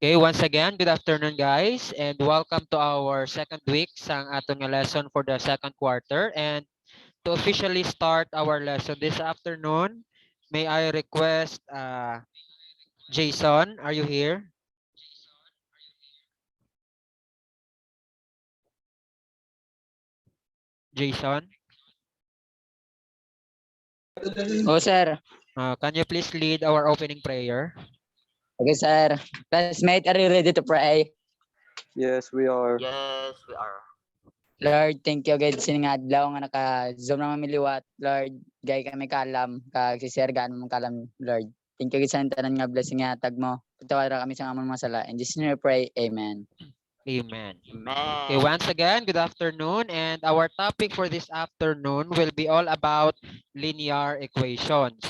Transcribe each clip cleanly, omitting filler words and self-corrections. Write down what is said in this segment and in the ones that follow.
Okay, once again, good afternoon guys, and welcome to our second week sang aton nga lesson for the second quarter. And to officially start our lesson this afternoon, may I request Jason, are you here? Jason, Oh, sir. can you please lead our opening prayer? Okay, sir. Classmate, are you ready to pray? Yes, we are. Yes, we are. Lord, thank you again sa nga adlaw nga naka-zoom na mamiliwat. Lord, gay kami kalam, kagsisirgaan mo kalam, Lord. Thank you again sa tanan nga blessing nga tag mo. Pagtawara kami sa among masala. In Jesus' name we pray. Amen. Amen. Amen. Okay, once again, good afternoon, and our topic for this afternoon will be all about linear equations.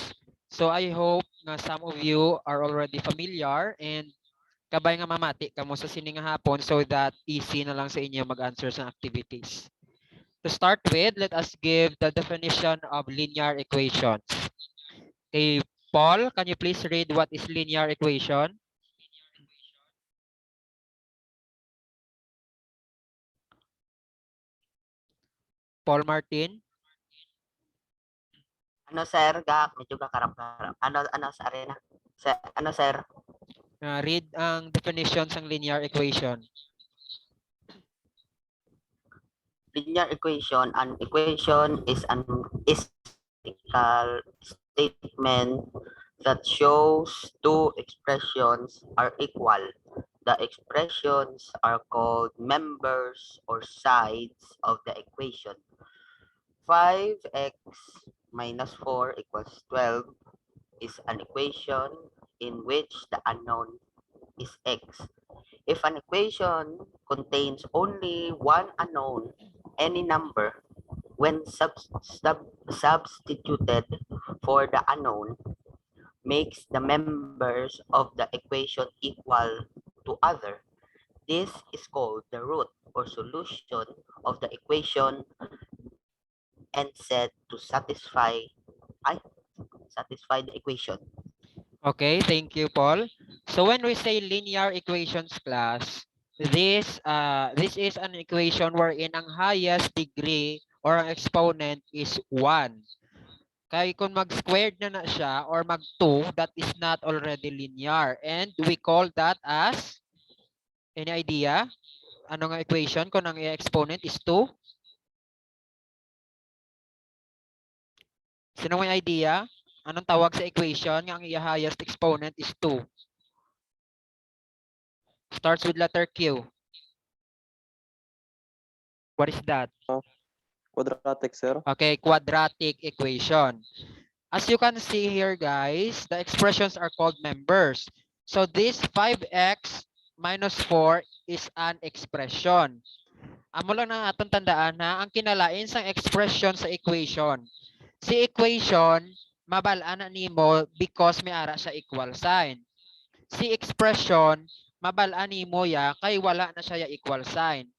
So I hope na some of you are already familiar and kabay nga mamati kamo sa sini nga hapon so that easy na lang sa inyo mag-answer sa activities. To start with, let us give the definition of linear equations. Okay, Paul, can you please read what is linear equation? Paul Martin? Ano sir, medyo kakarap-karap. Ano sa arena? Sir? Read ang definitions ng linear equation. Linear equation, an equation is an statistical statement that shows two expressions are equal. The expressions are called members or sides of the equation. 5x minus 4 equals 12 is an equation in which the unknown is x. If an equation contains only one unknown, any number, when substituted for the unknown, makes the members of the equation equal to other. This is called the root or solution of the equation and said to satisfy the equation. Okay, thank you, Paul. So when we say linear equations class, this is an equation wherein ang highest degree or ang exponent is 1. Kaya kung mag-squared na siya or mag-2, that is not already linear. And we call that as, any idea? Ano nga equation kung ang exponent is 2? Sino may idea? Anong tawag sa equation nga ang highest exponent is 2? Starts with letter Q. What is that? Quadratic, sir. Okay, quadratic equation. As you can see here, guys, the expressions are called members. So this 5x minus 4 is an expression. Amo lang na atong tandaan na ang kinalain sa expression sa equation. Si equation, mabalaan na nimo because may ara siya equal sign. Si expression, mabalaan nimo ya kay wala na siya equal sign.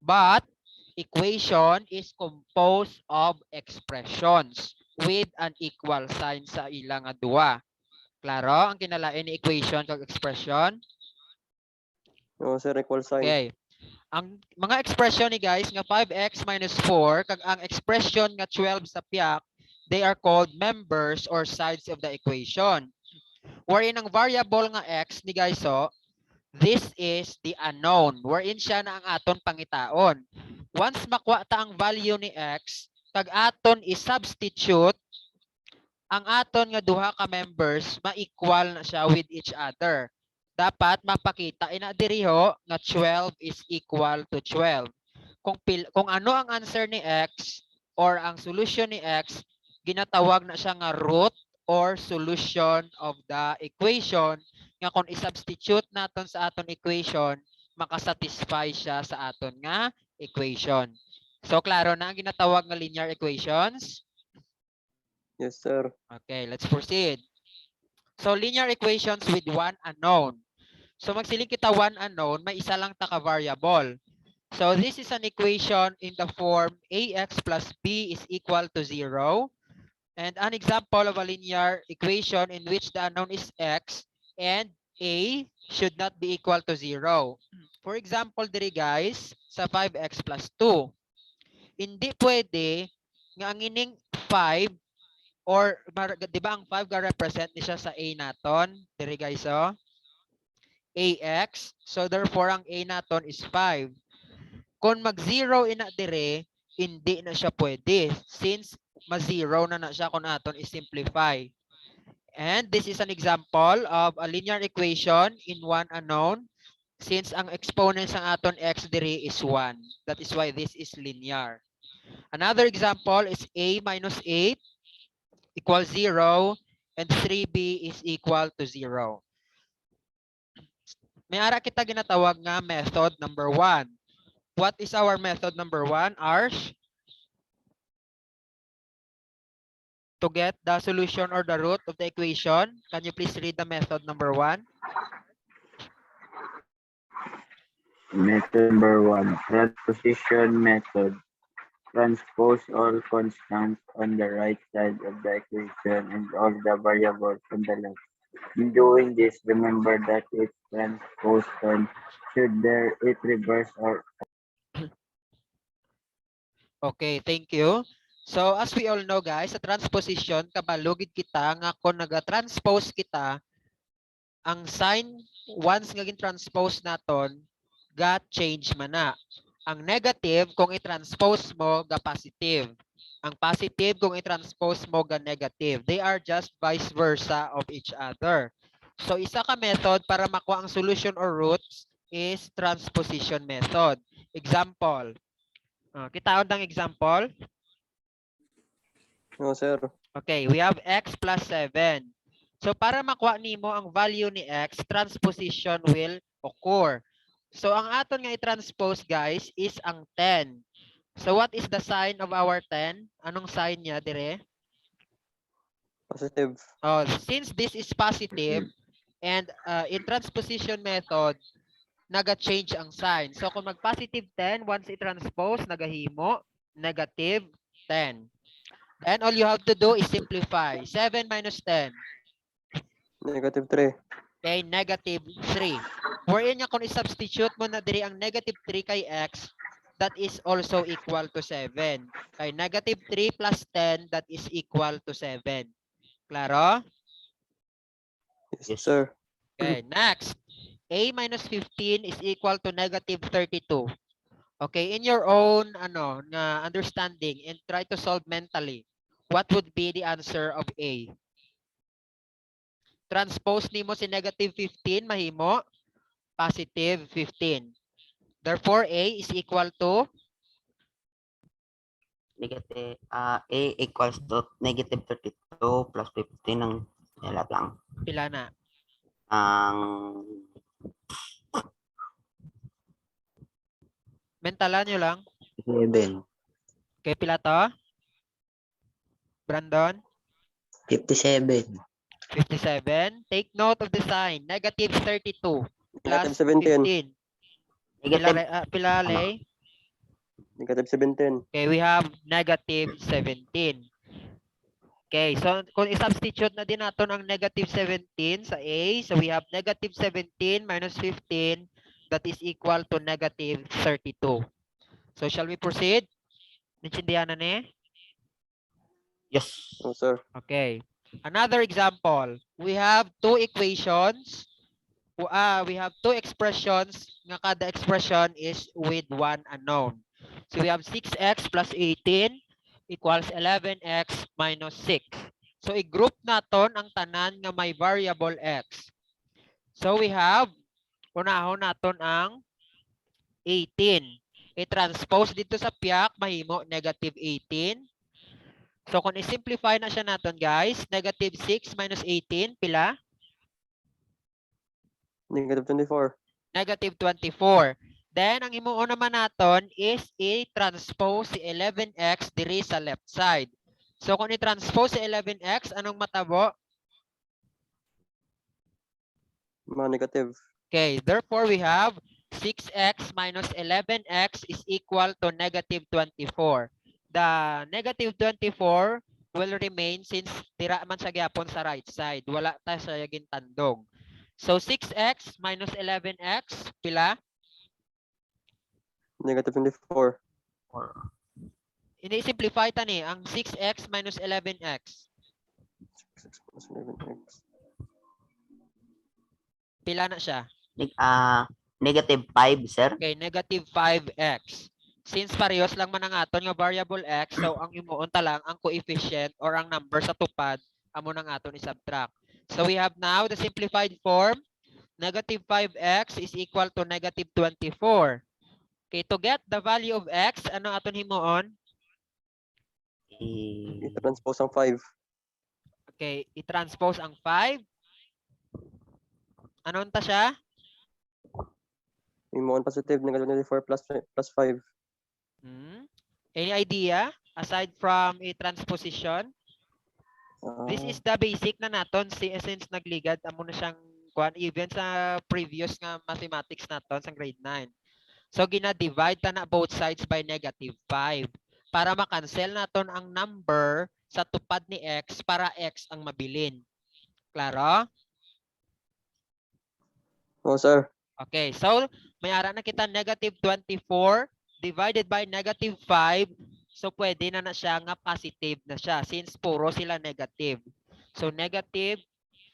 But equation is composed of expressions with an equal sign sa ilang duwa. Klaro ang kinalain ni equation kag expression? No, sir, equal sign. Okay. Ang mga expression ni guys nga 5x minus 4 kag ang expression nga 12 sa piak, they are called members or sides of the equation. Wherein ang variable nga x ni guys this is the unknown wherein siya na ang aton pangitaon. Once makuha ta ang value ni x, kag aton i-substitute ang aton nga duha ka members, ma-equal na siya with each other. Dapat mapakita ina diriho nga 12 is equal to 12. Kung ano ang answer ni x or ang solution ni x, ginatawag na siya nga root or solution of the equation nga kung i-substitute naton sa aton equation, makasatisfy siya sa aton nga equation. So klaro na ang ginatawag nga linear equations? Yes, sir. Okay, let's proceed. So linear equations with one unknown. So magsiling kita one unknown, may isa lang taka variable. So this is an equation in the form ax plus b is equal to 0. And an example of a linear equation in which the unknown is x and A should not be equal to 0. For example, diri guys, sa 5x plus 2. Hindi pwede nga ang ining 5 or di ba ang 5 ga represent ni siya sa A naton? Diri guys, oh. AX. So therefore ang A naton is 5. Kung mag-0 ina dire, hindi na siya pwede since ma-0 na siya kung aton i-simplify. And this is an example of a linear equation in one unknown since ang exponents ng aton x dire is 1. That is why this is linear. Another example is a minus 8 equals 0 and 3b is equal to 0. May ara kita ginatawag nga method number 1. What is our method number 1, Arsh? To get the solution or the root of the equation, can you please read the method number 1? Method number 1, transposition method. Transpose all constants on the right side of the equation and all the variables on the left. In doing this, remember that its transpose term should bear it reverse or Okay, thank you. So as we all know guys, sa transposition, kabalugid kita nga kung naga-transpose kita, ang sign, once nga gin-transpose naton, ga-change man na. Ang negative, kung i-transpose mo, ga-positive. Ang positive, kung i-transpose mo, ga-negative. They are just vice versa of each other. So isa ka method para makuha ang solution or roots is transposition method. Example. Kita ang example. No, sir. Okay, we have x plus 7. So para makuha nimo ang value ni x, transposition will occur. So ang aton nga i-transpose guys is ang 10. So what is the sign of our 10? Anong sign niya dire? Positive. Oh, since this is positive and in transposition method, naga-change ang sign. So kung mag-positive 10, once i-transpose, nagahimo negative 10. Then all you have to do is simplify. 7 minus 10. Negative 3. Okay, negative 3. Wherein nga kung i-substitute mo na diri ang negative 3 kay x, that is also equal to 7. Kay negative 3 plus 10, that is equal to 7. Klaro? Yes, sir. Okay, next. A minus 15 is equal to negative 32. Okay, in your own understanding and try to solve mentally, what would be the answer of A? Transpose nimo si negative 15, mahimo positive 15. Therefore, A is equal to Negative, A equals to negative 32 plus 15 ng nila lang. pila na? Ang Mentalan nyo lang. 7. Okay, pila to? Brandon? 57. 57. Take note of the sign. Negative 32 plus Negative 17. 15. Pila, negative, pila Lay? Negative 17. Okay, we have negative 17. Okay, so kung i-substitute na din natin ang negative 17 sa A, so we have negative 17 minus 15, that is equal to negative 32. So shall we proceed? Naintindihan na ni? yes. No, sir. Okay. Another example. We have two equations. We have two expressions. Nga kada expression is with one unknown. So we have 6x plus 18 equals 11x minus 6. So i-group naton ang tanan nga may variable x. So we have, unahon naton ang 18. I-transpose dito sa piyak, mahimo negative 18. So kung i-simplify na siya naton guys, negative 6 minus 18, pila? Negative 24. Negative 24. Then, ang imuo naman naton is i-transpose si 11x diri sa left side. So, kung i-transpose si 11x, anong matabo? Negative. Okay, therefore, we have 6x minus 11x is equal to negative 24. The negative 24 will remain since tira man sa gyapon sa right side. Wala ta sa yaging tandog. So 6x minus 11x, pila? Negative 24. Or Ini-simplify ta ni ang 6x minus 11x. 6 plus 11x. Pila na siya? negative 5, sir. Okay, negative 5x. Since parehas lang man ang aton nga variable x, so ang imuunta lang ang coefficient or ang number sa tupad, amo nang aton i-subtract. So we have now the simplified form. Negative 5x is equal to negative 24. Okay, to get the value of x, ano aton himuon? I-transpose ang 5. Okay, i-transpose ang 5. Ano ta siya? Imo positive, negative 24 plus 5. Any idea aside from a transposition? This is the basic na naton since nagligad amo na siyang kuan even sa previous nga mathematics naton sa grade 9. So gina-divide ta na both sides by negative 5 para ma-cancel naton ang number sa tupad ni x para x ang mabilin. Klaro? Oh, sir. Okay, so may ara na kita negative 24 divided by negative 5. So pwede na siya nga positive na siya since puro sila negative. So negative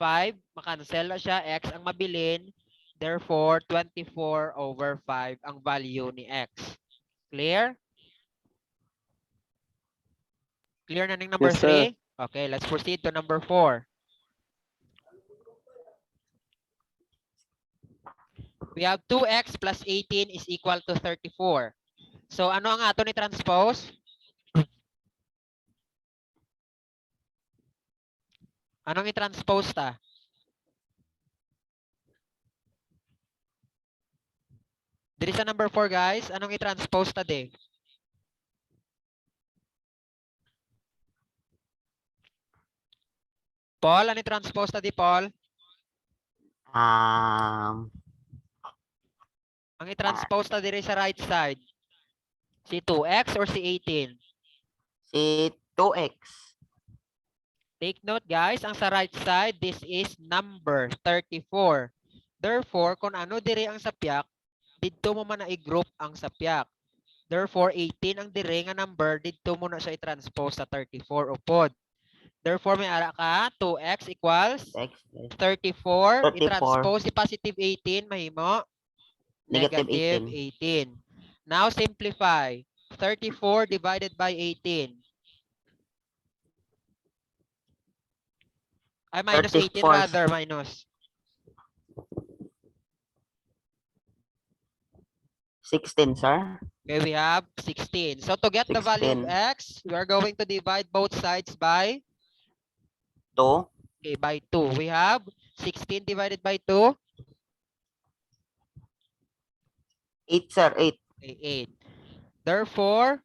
5, makancel na siya, x ang mabilin. Therefore, 24 over 5 ang value ni x. Clear? Clear na ning number Yes, sir. 3? Okay, let's proceed to number 4. We have 2x plus 18 is equal to 34. So ano ang ato ni transpose? Anong i-transpose ta? Diri sa number 4 guys, anong i-transpose ta de? Paul, ano i-transpose ta di Paul? Ang i-transpose ta diri sa right side. Si 2x or si 18? Si 2x. Take note guys, ang sa right side, this is number 34. Therefore, kung ano diri ang sapyak, dito mo man na i-group ang sapyak. Therefore, 18 ang diri nga number, dito mo na siya i-transpose sa 34 upod. Therefore, may ara ka, 2x equals X, 34. 34. I-transpose si positive 18, mahimo? Negative Negative 18. Now, simplify. 34 divided by 18. Ay, minus 18 34. rather, minus. 16, sir. Okay, we have 16. So to get the value of 16. x, we are going to divide both sides by 2. okay, by 2. We have 16 divided by 2. 8, sir. 8. Okay, 8. Therefore,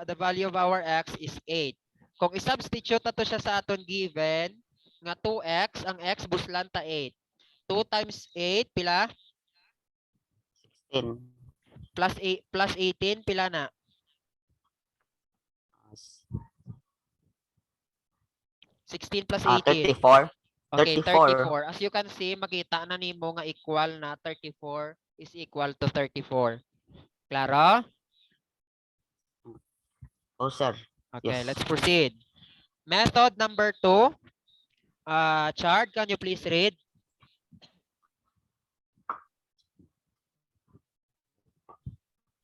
the value of our x is 8. Kung i-substitute na to siya sa aton given, nga 2x, ang x buslan ta 8. 2 times 8, pila? 16. Plus 8, plus 18, pila na? 16 plus 18. 34. Okay, 34. 34. As you can see, makita na nimo nga equal na 34 is equal to 34. Klaro? Oh, sir. Okay, Yes. let's proceed. Method number 2. Chart, can you please read?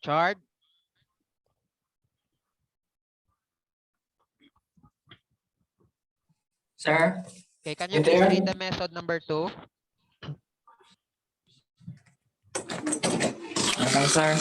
Chart. Sir, Okay, can you You please there? read the method number 2? okay, sir.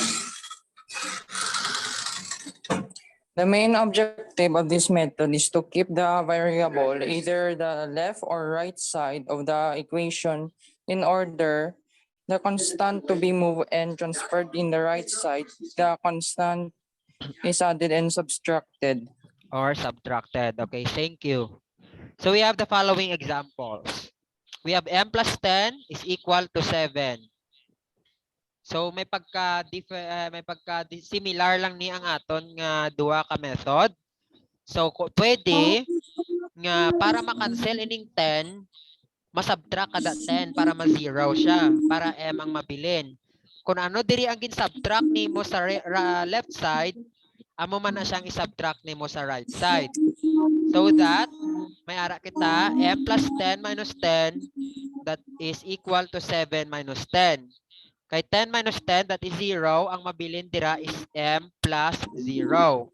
The main objective of this method is to keep the variable either the left or right side of the equation in order the constant to be moved and transferred in the right side. The constant is added and subtracted. Or subtracted. Okay, thank you. So we have the following examples. We have m plus 10 is equal to 7. So may pagka similar lang ni ang aton nga duha ka method. So pwede nga para ma-cancel ining 10, masubtract kada 10 para ma-zero siya, para m ang mabilin. Kung ano diri ang gin-subtract nimo sa left side, amo man na siyang i-subtract nimo sa right side. So that may ara kita m plus 10 minus 10 that is equal to 7 minus 10. Kay 10 minus 10 that is 0, ang mabilin dira is m plus 0.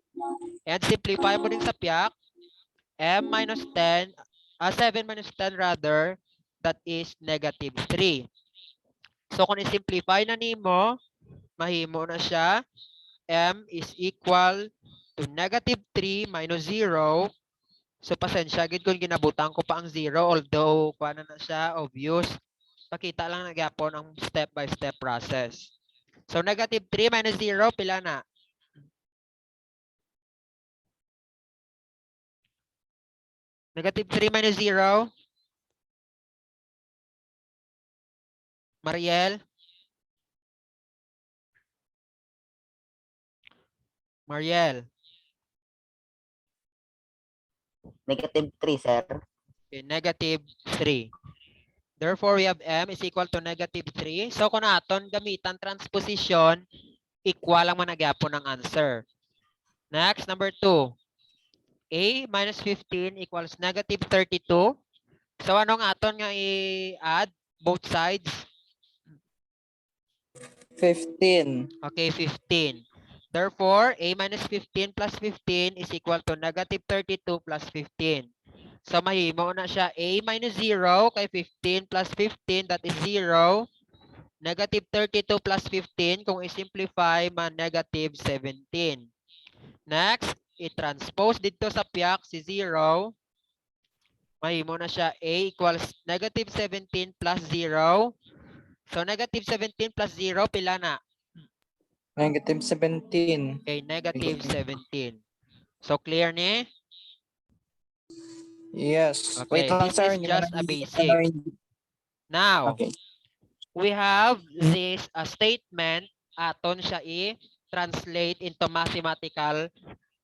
And simplify mo din sa piyak, m minus 10, 7 minus 10 rather, that is negative 3. So kung i-simplify na nimo, mahimo na siya, m is equal to negative 3 minus 0. So pasensya gid kung ginabutan ko pa ang 0, although kuha na siya obvious. Pakita lang nagyapon ang step by step process. So negative 3 minus 0 pila na? Negative 3 minus 0. Mariel? Mariel? Negative 3, sir. Okay, negative 3. Therefore, we have m is equal to negative 3. So kung naton gamitan transposition, equal ang managyapon ng answer. Next, number 2. A minus 15 equals negative 32. So anong aton nga i-add? Both sides? 15. Okay, 15. Therefore, a minus 15 plus 15 is equal to negative 32 plus 15. So mahimo na siya a minus 0 kay 15 plus 15 that is 0. Negative 32 plus 15 kung i-simplify man negative 17. Next, i-transpose dito sa piyak si 0. Mahimo na siya a equals negative 17 plus 0. So negative 17 plus 0 pila na? Negative 17. Okay, negative 17. So clear ni? Yes. Okay, Wait lang, this sir. is Hindi just ko a na- basic. Now, Okay. we have this statement. Aton siya i-translate into mathematical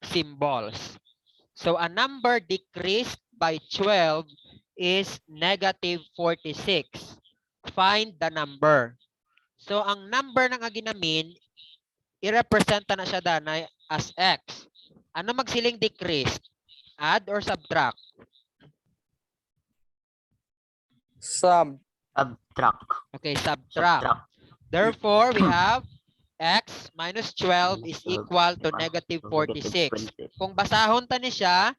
symbols. So a number decreased by 12 is negative 46. Find the number. So ang number na nga ginamin, i-representa na siya danay as x. Ano magsiling decreased? Add or subtract? Subtract. Okay, subtract. Subtract. Therefore, we have x minus 12 is equal to negative 46. Kung basahon ta ni siya,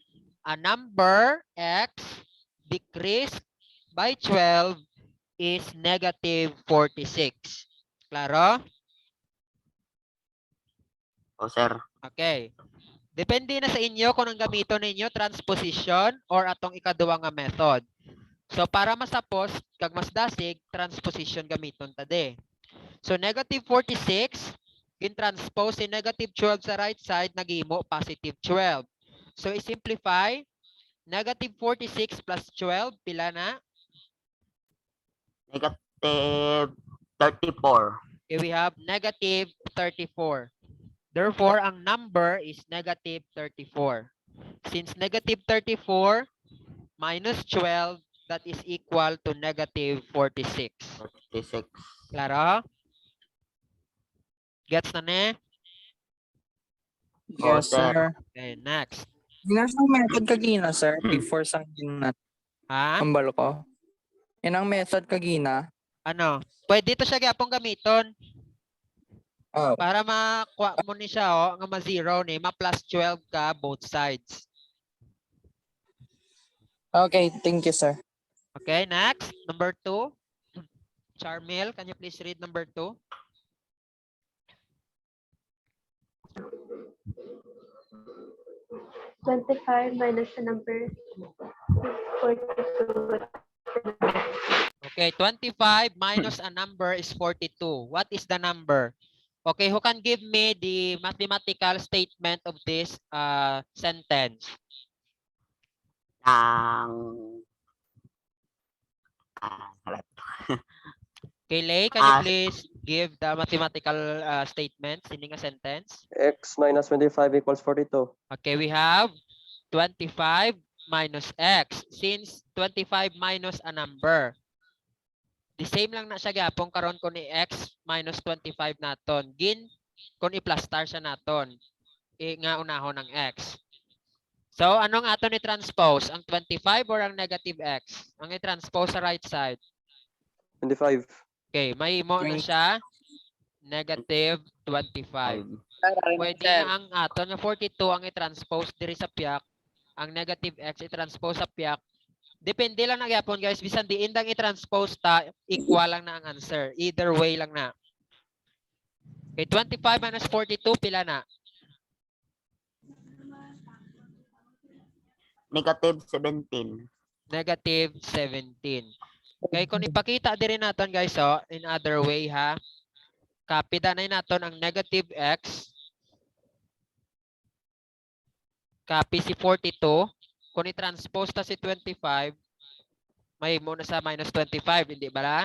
a number x decreased by 12 is negative 46. Klaro? O, sir. Okay. Depende na sa inyo kung ang gamiton ninyo, transposition or atong ikaduwa nga method. So para masapos, kag mas dasig, transposition gamiton tade. So negative 46, gin-transpose si negative 12 sa right side, nagimo positive 12. So i-simplify, negative 46 plus 12, pila na? Negative 34. Okay, we have negative 34. Therefore, ang number is negative 34. Since negative 34 minus 12, that is equal to negative 46. 46. Klaro? Gets na ne? Yes, sir. sir. Okay, next. Ginasa method kagina, sir. Before sa ginat. Ha? Ambalo ko. Yan ang method kagina. Ano? Pwede to siya gyapon gamiton Oh. para makuha mo ni siya oh, nga ma-zero ni, ma-plus 12 ka both sides. Okay, thank you, sir. Okay, next. Number 2. Charmel, can you please read number 2? $25 minus the number is 42. Okay, 25 minus a number is 42. What is the number? Okay, who can give me the mathematical statement of this sentence? Harap. Okay, Lay, can you please give the mathematical statement, sini nga sentence? X minus 25 equals 42. Okay, we have 25 minus x. Since 25 minus a number. The same lang na siya gyapon karon ko ni x minus 25 naton. Gin kung i-plus star siya naton. Nga unahon ng x. So, anong ato ni transpose? Ang 25 or ang negative x? Ang i-transpose sa right side. 25. Okay, may mo na siya. Negative 25. Pwede nga ang ato nga 42 ang i-transpose diri sa piak. Ang negative x i-transpose sa piak. Depende lang na gyapon guys. Bisan di indang i-transpose ta, equal lang na ang answer. Either way lang na. Okay, 25 minus 42, pila na? Negative 17. Negative 17. Okay, kung ipakita din natin guys, oh, in other way ha. Copy na natin ang negative x. Copy si 42. Kung i-transpose ta si 25, may muna sa minus 25, hindi ba la?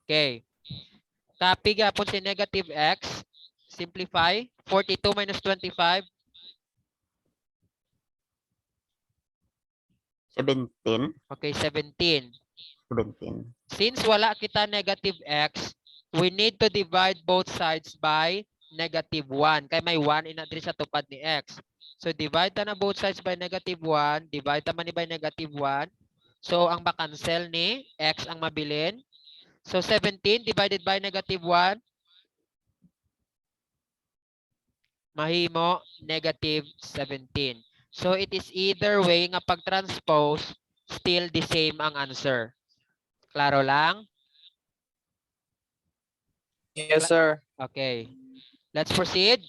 Okay. Copy gapon si negative x. Simplify. 42 minus 25. 17. Okay, 17. 17. Since wala kita negative x, we need to divide both sides by negative 1. Kaya may 1 inadri sa tupad ni x. So divide na both sides by negative 1. Divide naman ni by negative 1. So ang makancel ni x ang mabilin. So 17 divided by negative 1. Mahimo negative 17. So it is either way nga pag-transpose, still the same ang answer. Klaro lang? Yes, sir. Okay. Let's proceed.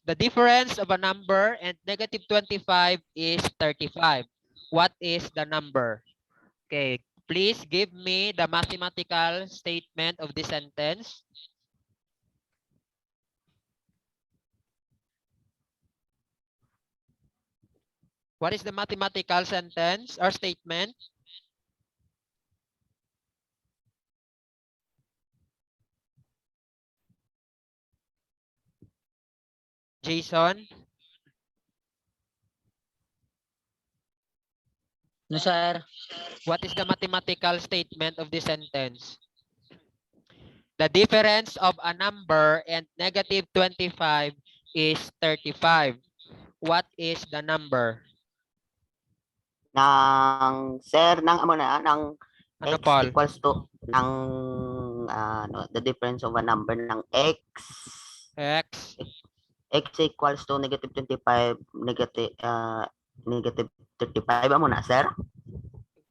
The difference of a number and negative 25 is 35. What is the number? Okay. Please give me the mathematical statement of this sentence. What is the mathematical sentence or statement? Jason? No, sir. What is the mathematical statement of this sentence? The difference of a number and negative 25 is 35. What is the number? Ng Ano, x Paul? equals to ng the difference of a number ng x X. equals to negative 25 negative 35 amo na sir.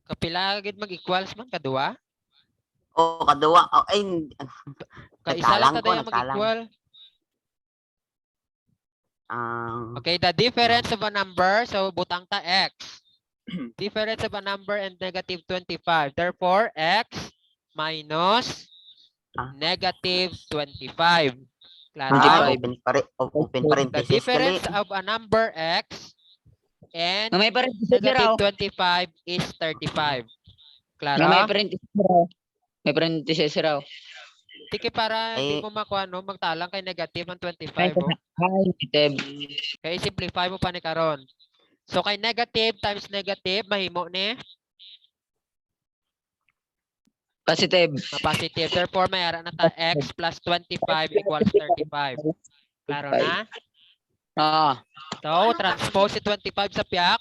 Kapila gid mag-equals man kadua? O kaduwa ay Kaisa lang Nagtalang ko, tayo nagtalang. mag-equal. ang Okay, the difference of a number, so butang ta x. Difference of a number and negative 25. Therefore, x minus negative 25. Klaro? 25. open The parenthesis difference gali. of a number x and May parenthesis raw. negative 25 is 35. May Klaro? parenthesis raw. May parenthesis raw. Tiki para hindi Eh. mo makuha, no, magtalang kay negative ang 25. Ay, Oh. negative. Kaya simplify mo pa ni karon. So kay negative times negative, mahimo ni Positive. positive. Therefore, may ara na ta x plus 25 equals 35. Klaro na? Ah, So, transpose si 25 sa piak.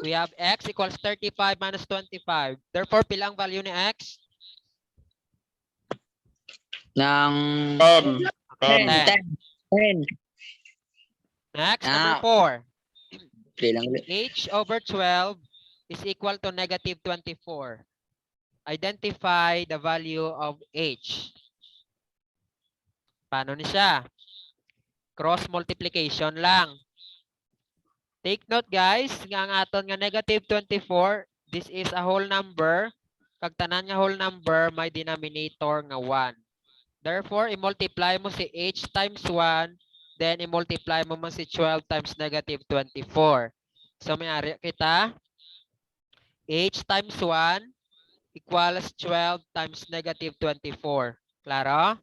We have x equals 35 minus 25. Therefore, pilang value ni x? ng 10. 10. 10. Next, Ah. number 4. Bilang H over 12 is equal to negative 24. Identify the value of H. Paano ni siya? Cross multiplication lang. Take note guys, nga ang aton nga negative 24, this is a whole number. Kag tanan nga whole number, may denominator nga 1. Therefore, i-multiply mo si H times 1, then i-multiply mo man si 12 times negative 24. So, may ari kita, H times 1 equals 12 times negative 24. Klaro?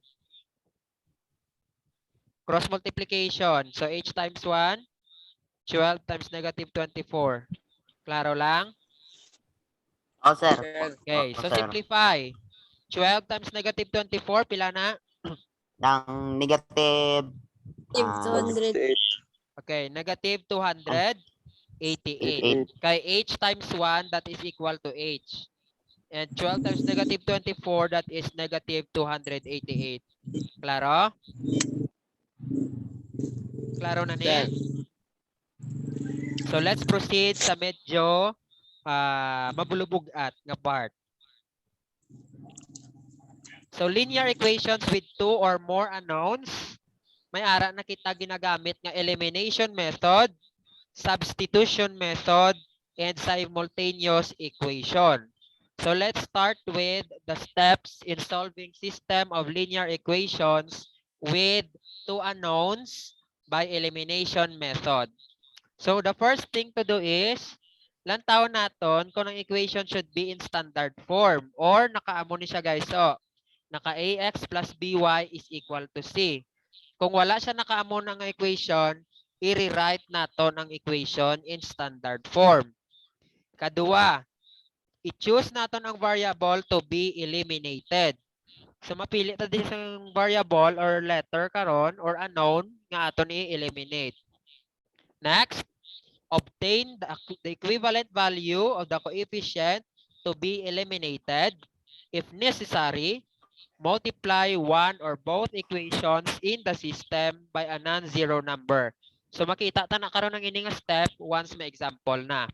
Cross multiplication. So, H times 1 12 times negative 24. Klaro lang? Oh, sir. Okay, Oh, so sir. simplify. 12 times negative 24, pila na? Ng negative ah, 68. Okay, negative 288. 88. Kay h times 1, that is equal to h. And 12 times negative 24, that is negative 288. Klaro? Klaro na niya? So let's proceed sa medyo mabulubog-at nga part. So linear equations with two or more unknowns, may ara na kita ginagamit nga elimination method, substitution method, and simultaneous equation. So let's start with the steps in solving system of linear equations with two unknowns by elimination method. So the first thing to do is, lantaw naton kung ang equation should be in standard form or nakaamo ni siya guys. So, naka ax plus by is equal to c. Kung wala siya nakaamo ng equation, i-rewrite naton ang equation in standard form. Kadua, i-choose naton ang variable to be eliminated. So mapili ta din sang variable or letter karon or unknown nga aton i-eliminate. Next, obtain the equivalent value of the coefficient to be eliminated. If necessary, multiply one or both equations in the system by a non-zero number. So makita ta na karon ng ining step once may example na.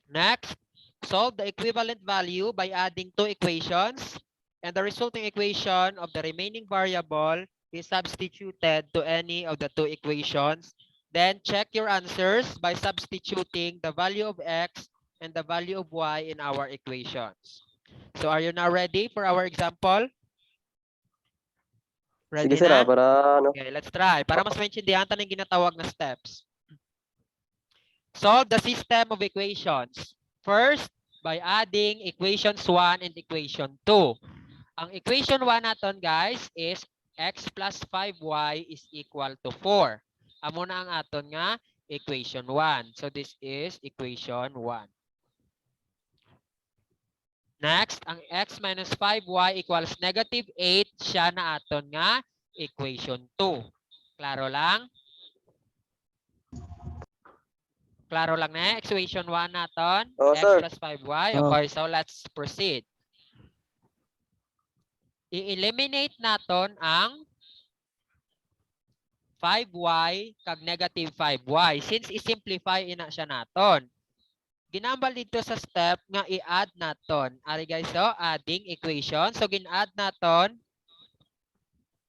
Next, solve the equivalent value by adding two equations, and the resulting equation of the remaining variable is substituted to any of the two equations. Then check your answers by substituting the value of x and the value of y in our equations. So are you now ready for our example? Ready Sige sir, na? para ano. Okay, let's try. Para mas maintindihan tayo ng ginatawag na steps. Solve the system of equations. First, by adding equations 1 and equation 2. Ang equation 1 natin guys is x plus 5y is equal to 4. Amo na ang aton nga equation 1. So this is equation 1. Next, ang x minus 5y equals negative 8, siya na aton nga equation 2. Klaro lang? Klaro lang na equation 1 naton? Oo, X sir. plus 5y. Okay, so let's proceed. I-eliminate naton ang 5y kag negative 5y. Since i-simplify ina siya naton. Ginambal dito sa step nga i-add naton. Ari guys, so adding equation. So gin-add naton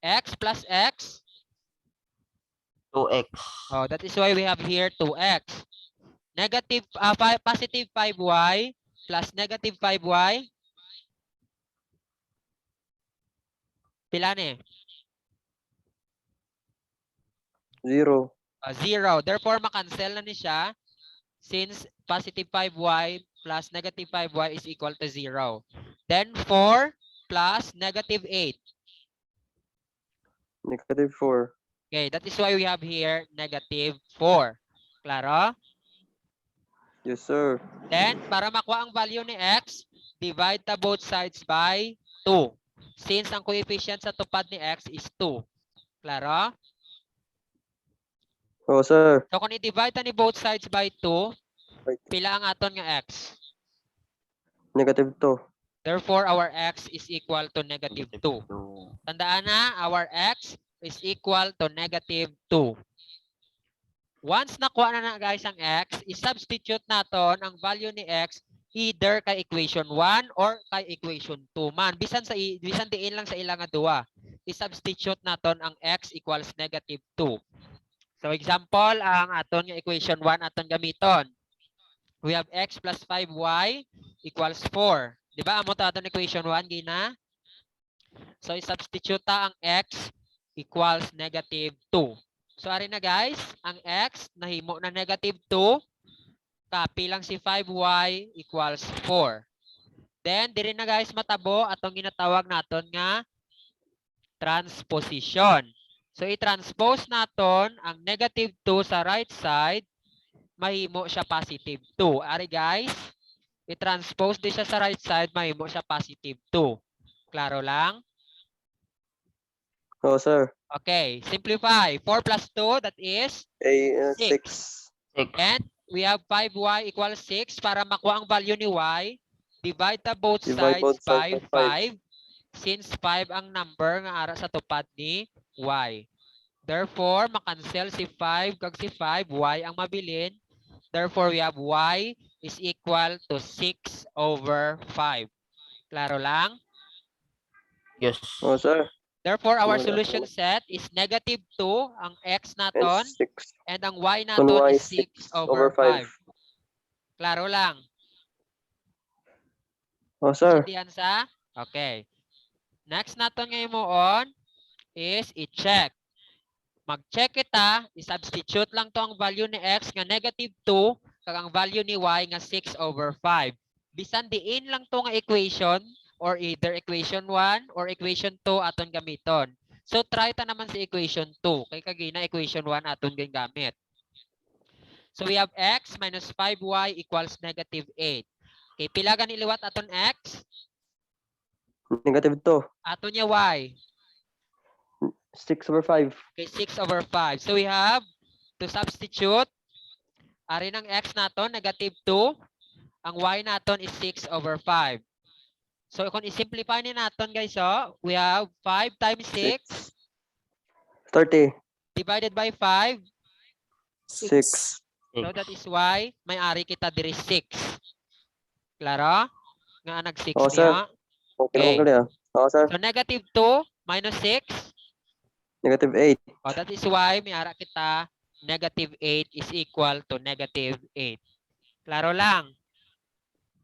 x plus x. 2x. Oh, that is why we have here 2x. Positive 5y plus negative 5y. Pila ni? 0. 0. Therefore, makancel na ni siya since positive 5y plus negative 5y is equal to 0. Then 4 plus negative 8. Negative 4. Okay, that is why we have here negative 4. Klaro? Yes sir. Then, para makuha ang value ni x, divide ta both sides by 2. Since ang coefficient sa tupad ni x is 2. Klaro? Oo sir. So, kung i-divide ta ni both sides by 2, pila ang aton nga x? Negative 2. Therefore, our x is equal to negative 2. Tandaan na, our x is equal to negative 2. Once nakuha na guys ang x, i-substitute naton ang value ni x either kay equation 1 or kay equation 2 man. Bisan diin lang sa ilang nga duwa. I-substitute naton ang x equals negative 2. So example, ang aton nga equation 1 aton gamiton. We have x plus 5y equals 4. Di ba? Amo ta aton equation 1 gina. So i-substitute ta ang x equals negative 2. So ari na guys, ang x nahimo na negative 2. Copy lang si 5y equals 4. Then diri na guys matabo atong ginatawag naton nga transposition. So i-transpose naton ang negative 2 sa right side mahimo siya positive 2. Ari guys, i-transpose di siya sa right side, mahimo siya positive 2. Klaro lang? Oh, sir. Okay, simplify. 4 plus 2, that is A, 6. 6. And we have 5y equals 6. Para makuha ang value ni y, divide the both Divide sides both by sides by 5. Since 5 ang number nga ara sa tupad ni y. Therefore, makancel si 5 kag si 5, y ang mabilin. Therefore, we have y is equal to 6 over 5. Klaro lang? Yes. Oh, sir. Therefore, our Wala solution po. set is negative 2, ang x And naton, 6. and ang y On naton Y, is 6 over over 5. 5. Klaro lang? Oh, sir. Intindihan sa? Okay. Next naton ngayon mo on is i-check. Mag-check kita, i-substitute lang to ang value ni x nga negative 2 kag ang value ni y nga 6 over 5. Bisan diin lang to nga equation or either equation 1 or equation 2 aton gamiton. So try ta naman sa equation 2 kay kagina equation 1 aton gamit. So we have x minus 5y equals negative 8. Okay, pila gani liwat aton x? Negative 2. Aton niya y. 6 over 5. Okay, 6 over 5. So we have to substitute. Ari ng x naton, negative 2. Ang y naton is 6 over 5. So kung i-simplify ni naton guys, we have 5 times 6 30. divided by 5. 6. So that is why may ari kita diri 6. Klaro? Nga nag 6 Oh, sir. niya. Okay. Okay. Okay. Oh, sir. So negative 2 minus 6. Negative 8. Oh, that is why may ara kita negative 8 is equal to negative 8. Klaro lang?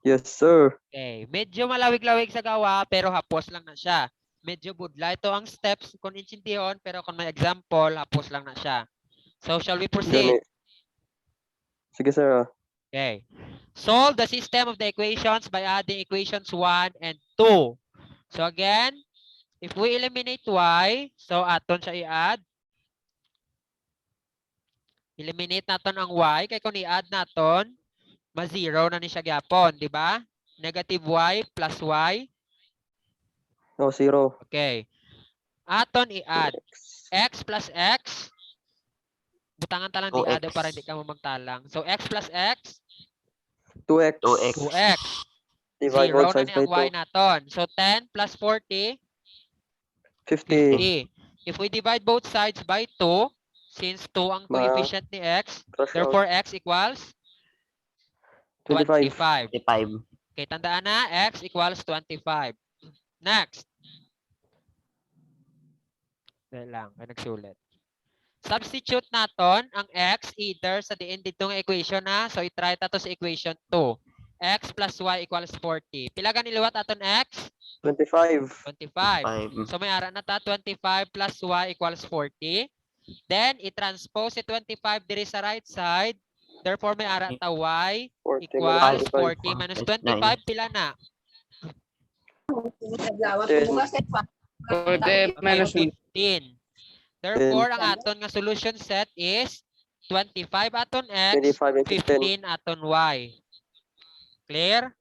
Yes, sir. Okay. Medyo malawig-lawig sa gawa pero hapos lang na siya. Medyo budla ito ang steps kung inintihon pero kung may example, hapos lang na siya. So shall we proceed? Gani. Sige, sir. Okay. Solve the system of the equations by adding equations 1 and 2. So again, if we eliminate y, so aton siya i-add. Eliminate naton ang y, kaya kung i-add naton, ma-zero na ni siya gyapon, di ba? Negative y plus y. Oh, 0. Okay. Aton i-add. X plus x. Butangan talang di 2x. add para hindi ka mo magtalang. So x plus x, 2x. 2x. 2x. Divide Zero both na sides ni ang by y naton. So 10 plus 40, 2. 50. 50. If we divide both sides by 2, since 2 ang coefficient ni x, Cross out. therefore x equals 25. 25. 25. Okay, tandaan na, x equals 25. Next. Dahil lang, ay nagsulit. Substitute naton ang x either sa diin dito ng equation na. So, itry ta to sa equation 2. X plus y equals 40. Pila gan iliwat aton x? 25. 25. 5. So, may ara na ta, 25 plus y equals 40. Then, i-transpose si 25 diri sa right side. Therefore, may ara ta y 40 equals 25. 40 minus Minus 25. Pila na? 10. minus 15. Therefore, ang aton nga solution set is 25 aton x, 25 and 15. 15 aton y. Clear?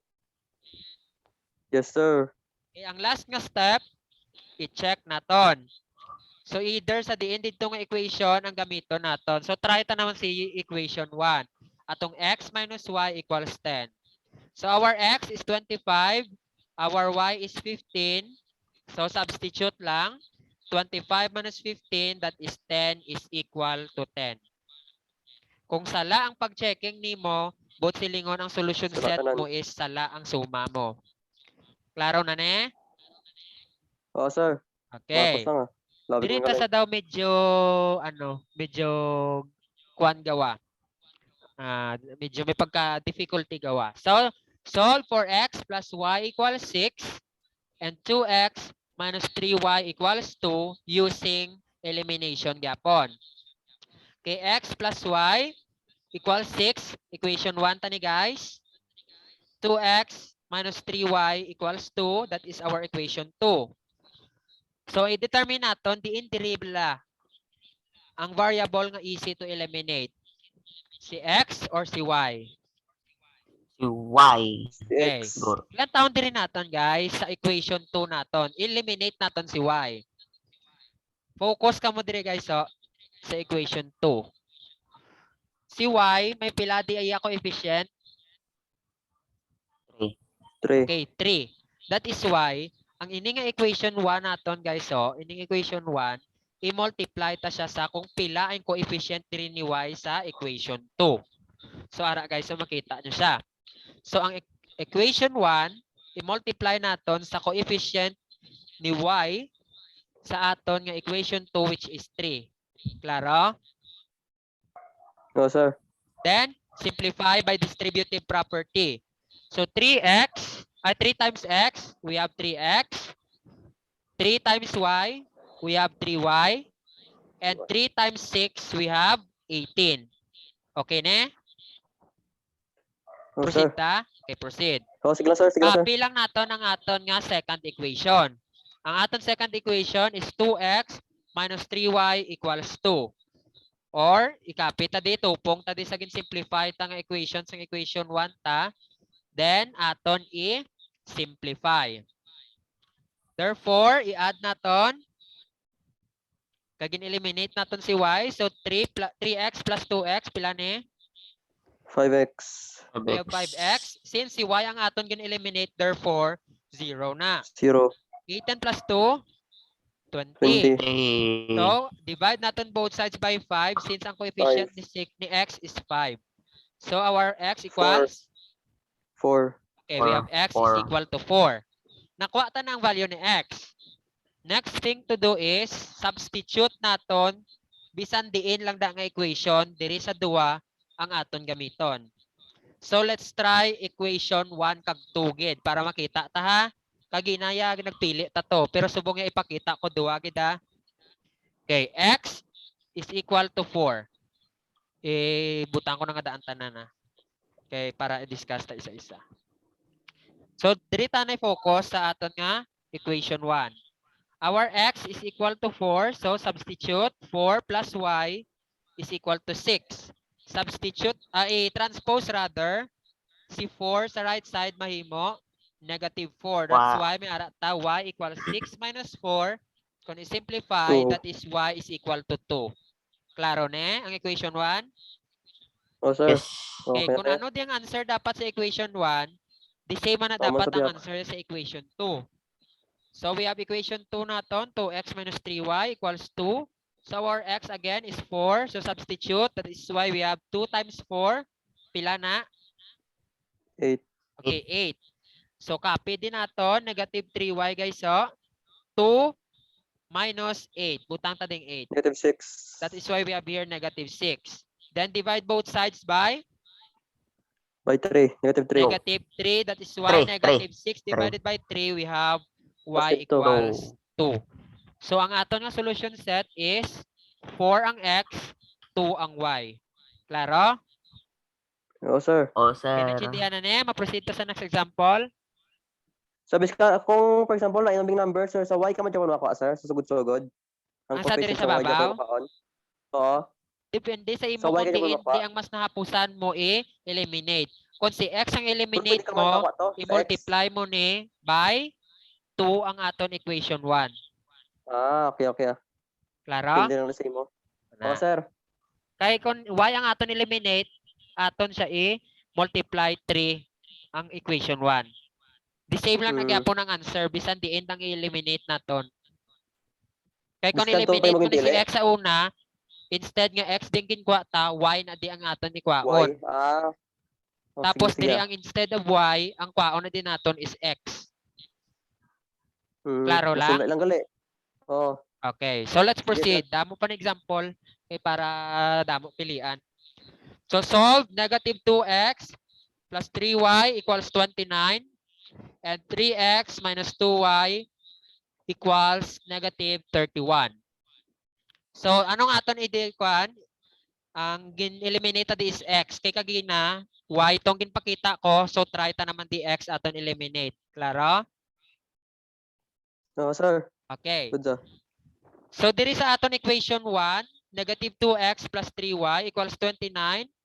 Yes, sir. Okay, ang last nga step, i-check naton. So either sa diin dito nga equation ang gamiton naton. So try ta naman si equation 1. Atong x minus y equals 10. So our x is 25, our y is 15. So substitute lang. 25 minus 15, that is 10 is equal to 10. Kung sala ang pag-checking nimo, both silingon ang solution Sala set tanan. mo is sala ang suma mo. Klaro na ne? Oh, sir. Okay. Tapos na nga. Labi Diri ko ta nga sa daw medyo medyo kuan gawa. Medyo may pagka-difficulty gawa. So, solve for x plus y equals 6 and 2x minus 3y equals 2 using elimination gapon. Okay, x plus y equals 6. Equation 1 tani guys. 2x minus 3y equals 2. That is our equation 2. So, i-determine natin diin diribla ang variable nga easy to eliminate. Si X or si Y? Si Y. Okay. X. Siguro. Ilan taon din naton guys sa equation 2 naton? Eliminate naton si Y. Focus ka mo dire guys sa equation 2. Si Y may pila di ay coefficient? 3. Okay, 3. That is why ang ini nga equation 1 naton guys ining equation 1 i-multiply ta siya sa kung pila ang coefficient diri ni Y sa equation 2. So ara guys makita nyo siya. So ang equation 1 i-multiply naton sa coefficient ni Y sa aton nga equation 2 which is 3. Klaro? No, sir. Then simplify by distributive property. So 3x, 3 times x, we have 3x. 3 times y, we have 3y. And 3 times 6, we have 18. Okay na? No, Proceed sir. ta? Okay, proceed. Oh, sige lang, sir. Sige lang, sir. Copy lang natin ang aton nga second equation. Ang aton second equation is 2x minus 3y equals 2. Or, ikapit ta dito, pong ta di sa simplify ta nga equation sa equation 1 ta. Then, aton i-simplify. Therefore, i-add naton. Kagin eliminate naton si y. So, 3x plus 2x, pila ni? 5x. We have 5x. Since si y ang aton gin-eliminate, therefore, 0 na. 0. 18 plus 2, 20. 20. 3. So, divide natin both sides by 5 since ang coefficient ni x is 5. So, our x equals? 4. Okay, we have x is 4. equal to 4. Nakuha ta ng value ni x. Next thing to do is, substitute naton, bisan diin lang da nga equation, diri sa duwa, ang aton gamiton. So, let's try equation 1 kag 2 gid para makita ta ha. Kaginaya nagpili ta to, pero subong nga ipakita ko duwa gid ha. Okay, x is equal to 4. Butang ko na nga daan tanan na. Okay, para i-discuss ta isa-isa. So, diri ta na focus sa aton nga equation 1. Our x is equal to 4, so substitute 4 plus y is equal to 6. Substitute, transpose rather, si 4 sa right side mahimo negative 4. That's why may ara ta y equals 6 minus 4. Kung i-simplify, 2. that is y is equal to 2. Klaro ne ang equation 1? Oh, sir. Yes. Okay, Okay. kung ano di ang answer dapat sa equation 1, the same na Tama dapat sa ang biyak. answer sa equation 2. So we have equation 2 naton, 2x minus 3y equals 2. So our x again is 4. So substitute, that is why we have 2 times 4. Pila na? 8. Okay, 8. So copy din naton, negative 3y guys. So 2 minus 8. Butang ta ding 8. Negative 6. That is why we have here negative 6. Then divide both sides by By 3. Negative 3. negative 3. That is why 3, negative 6 divided by 3, we have y Positive equals 2. So ang aton nga solution set is 4 ang x, 2 ang y. Klaro? Oh, sir. O, Okay, sir. naintindihan na niya. Ma-proceed ta sa next example. Sabi ka, kung for example, na inambing number, sir, sa y ka man dyan ako, sir, sa sugod-sugod. Ang Asa diri coefficient sa sa y dyan babaw? makaon. Oo. Depende sa imo Sa y kung ka dyan di makuha. ang mas nahapusan mo i-eliminate. Kung si x ang Pwede eliminate ka man mo, makuha to, sa x. i-multiply mo ni by 2 ang aton equation 1. Ah, okay, okay. Klaro? Hindi lang na sa imo. Na. Oh, sir. Kaya kung y ang aton eliminate, aton siya i-multiply 3 ang equation 1. The same lang nagyapon ang answer, bisan diin ang i-eliminate naton. Kaya kung Biskan to, eliminate tayo mo ni si magdili. x sa una, instead nga x din ginkuha ta, y na di ang aton ikwaon. Y. Ah. Oh, Tapos sige, diri sige. ang instead of y, ang kwaon na din naton is x. Klaro lang? Masulay lang gali. Oh. Okay, so let's Sige, proceed. Damo pa ng example para damo pilian. So solve negative 2x plus 3y equals 29 and 3x minus 2y equals negative 31. So anong aton i-kuan? Ang gin-eliminate di is x. Kay kagina, y tong ginpakita ko, so try ta naman di x aton eliminate. Klaro? Oh, sir. Okay. Good, sir. So diri sa aton equation 1, negative 2x plus 3y equals 29.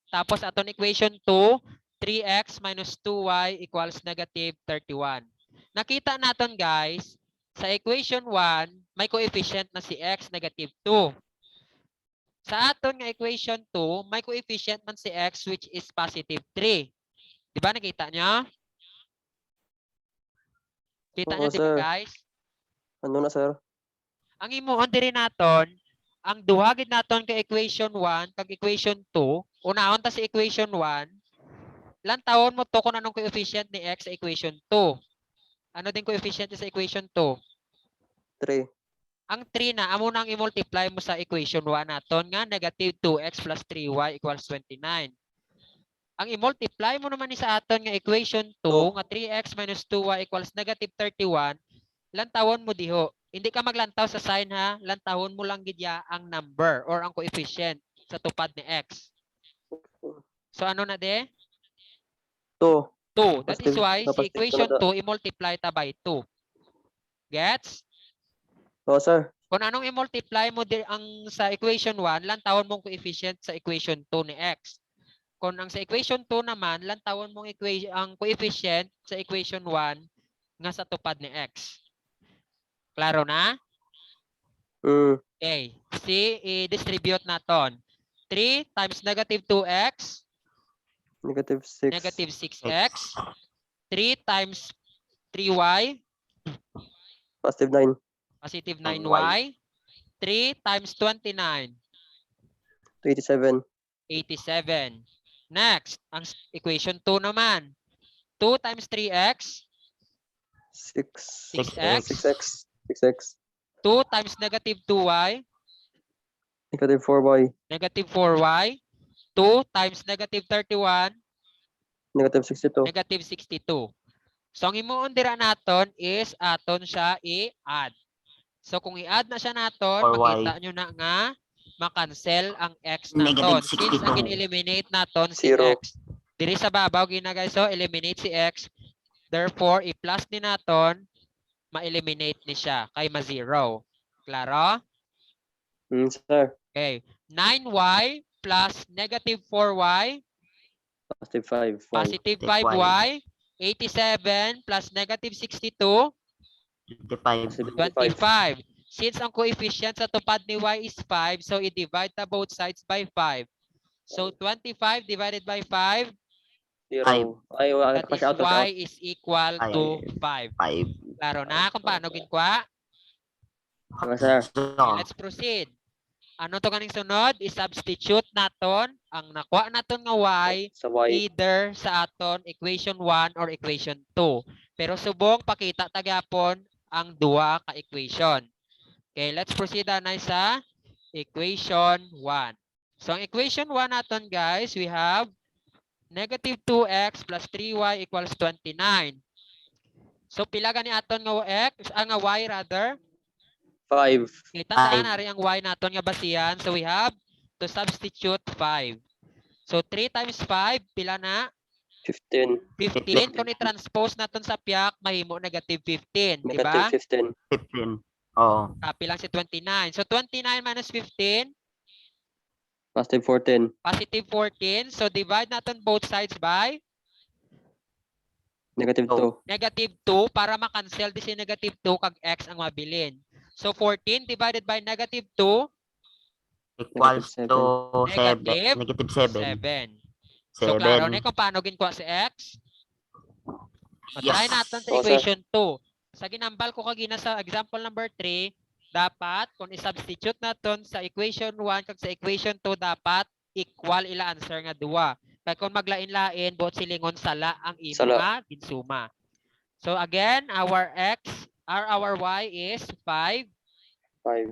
Tapos aton equation 2, 3x minus 2y equals negative 31. Nakita naton guys, sa equation 1, may coefficient na si x negative 2. Sa aton nga equation 2, may coefficient man si x which is positive 3. Di ba nakita nyo? Kita Oo, nyo di ba sir. guys? Ano na, sir? Ang imuon diri naton, ang duhagid naton kay equation 1 kag equation 2, unahon ta sa equation 1, lantawon mo to kung anong coefficient ni x sa equation 2. Ano din coefficient niya sa equation 2? 3. Ang 3 na, amo nang i-multiply mo sa equation 1 naton nga negative 2x plus 3y equals 29. Ang i-multiply mo naman ni sa aton nga equation 2 nga 3x minus 2y equals negative 31, lantawon mo diho. Hindi ka maglantaw sa sign ha, lantawon mo lang gidya ang number or ang coefficient sa tupad ni x. So ano na de? 2. 2. That is Positive- why si positive equation talaga. 2 i-multiply ta by 2. Gets? Oo, sir. Kung anong i-multiply mo ang sa equation 1, lantawon mong coefficient sa equation 2 ni x. Kung ang sa equation 2 naman, lantawon mong ang coefficient sa equation 1 nga sa tupad ni x. Klaro na? Okay. I-distribute naton. 3 times negative 2x, Negative 6. negative 6x. 3 times 3y, Positive 9. positive 9y. 9y. 3 times 29, 87. 87. Next, ang equation 2 naman. 2 times 3x, 6. 6x. 6x. 6x. 2 times negative 2y, Negative 4y. negative 4y. 2 times negative 31, Negative 62. negative 62. So, ang imuon dira naton is aton siya i-add. So, kung i-add na siya naton, 4y. makita nyo na nga, makancel ang x naton. Negative Since ang 62. eliminate naton si Zero. x. Diri sa babaw, guys, so eliminate si x. Therefore, i-plus ni naton, ma-eliminate ni siya kay ma-zero. Klaro? Sir. Okay. 9y plus negative 4y, Positive 5. positive Positive 5y, 87 plus negative 62, 25. 25. Since ang coefficient sa tupad ni y is 5, so i-divide ta both sides by 5. So 25 divided by 5, 0. Ay, that is cash out. y is equal Ay, to 5. 5. Klaro na kung paano ginkuha? Sir. Okay, let's proceed. Ano to kaning sunod? I-substitute naton ang nakuha naton nga y Sa y. either sa aton equation 1 or equation 2. Pero subong pakita tagyapon ang duha ka equation. Okay, let's proceed na sa equation 1. So ang equation 1 naton guys, we have negative 2x plus 3y equals 29. So pila gani aton nga x, ang y rather? 5. Okay, tandaan na rin ang y naton nga basihan. So we have to substitute 5. So 3 times 5, pila na? 15. 15. Kung i-transpose naton sa piak, mahimo negative 15. Di ba? Negative 15. 15. Oo. Copy lang si 29. So 29 minus 15, Positive 14. positive 14. So divide natin both sides by Negative 2. negative 2 para makancel din si negative 2 kag x ang mabilin. So 14 divided by negative 2, Equals to 7. Negative Negative 7. 7. So klaro 7. na kung paano ginkuha si x. Yes. Try natin sa Oo, sir. equation 2. Sa ginambal ko kagina sa example number 3, dapat kung i-substitute natin sa equation 1 kag sa equation 2, dapat equal ila answer nga duwa. Kaya kung maglain-lain, buot silingon sala ang imo Sala. nga ginsuma. So again, our y is 5. 5.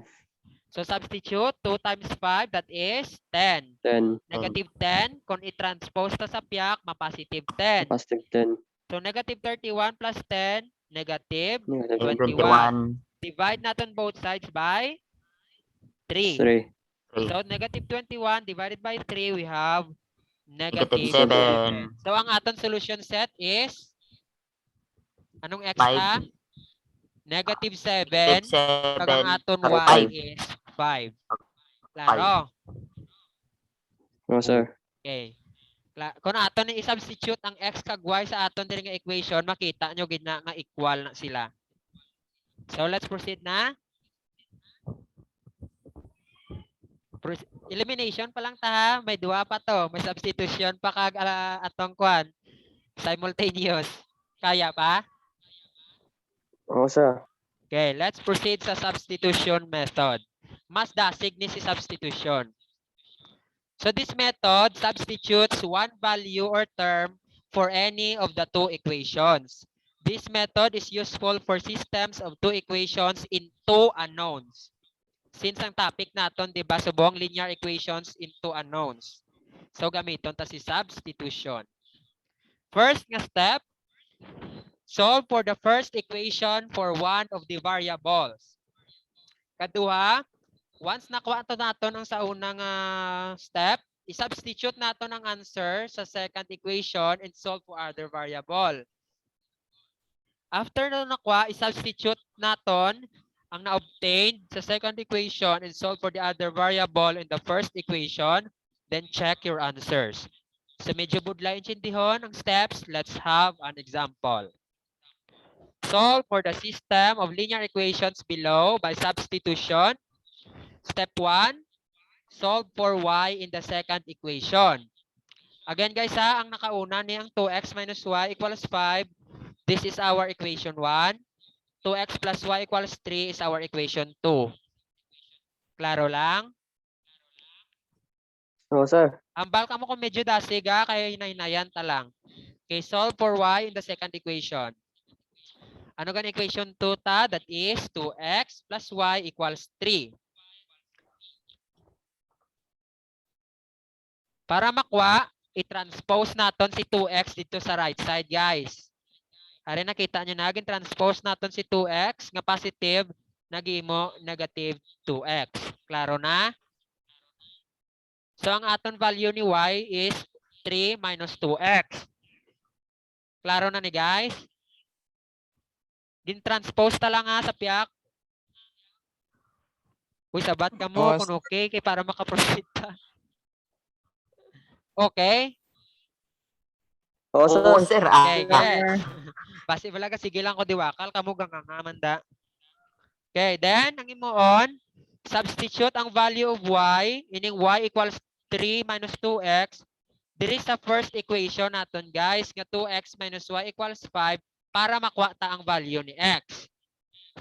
So substitute 2 times 5, that is 10. 10. Negative 10, kung i-transpose ta sa piak, ma-positive 10. Positive 10. So negative 31 plus 10, negative Negative 21. 21. Divide natin both sides by 3. 3. 3. So negative 21 divided by 3, we have Negative negative 7. 7. So ang aton solution set is, anong x 5. na? Negative 7. Negative Pag ang 7. aton Five. y is 5. Klaro? No, sir. Okay. Kung aton ni i-substitute ang x kag y sa aton diri nga equation, makita nyo gid na nga equal na sila. So let's proceed na. Elimination pa lang ta ha, may duwa pa to, may substitution pa kag atong kwan. Simultaneous. Kaya pa? Oo, sir. Okay, let's proceed sa substitution method. Mas dasig ni si substitution. So this method substitutes one value or term for any of the two equations. This method is useful for systems of two equations in two unknowns. Since ang topic naton, di ba, subong linear equations in two unknowns. So gamiton ta si substitution. First nga step, solve for the first equation for one of the variables. Kaduha, once nakuha to naton ang sa unang step, i-substitute naton ang answer sa second equation and solve for other variable. After na nakuha, i-substitute naton ang na-obtained sa second equation and solve for the other variable in the first equation, then check your answers. So medyo budlay intindihon ang steps. Let's have an example. Solve for the system of linear equations below by substitution. Step 1, solve for y in the second equation. Again guys ha, ang nakauna ni ang 2x minus y equals 5. This is our equation 1. 2x plus y equals 3 is our equation 2. Klaro lang? Oo, sir. Ambal ka mo kung medyo dasig ha, kaya hinahinayan ta lang. Okay, solve for y in the second equation. Ano gan equation 2 ta? That is 2x plus y equals 3. Para makuha, i-transpose natin si 2x dito sa right side, guys. Ari nakita nyo na, transpose natin si 2x nga positive, nagimo negative 2x. Klaro na? So, ang aton value ni y is 3 minus 2x. Klaro na ni guys? Gin-transpose ta lang ha sa piyak. Uy, sabat ka mo kung okay, kay para makaproceed ta. Okay? Oo, sir. Oo, sir. Okay, good. Basi wala ka, sige lang ko diwakal, kamo gangangamanda. Okay, then, ang imoon, substitute ang value of y, meaning y equals 3 minus 2x. There is a first equation natin, guys, nga 2x minus y equals 5 para makuha ta ang value ni x.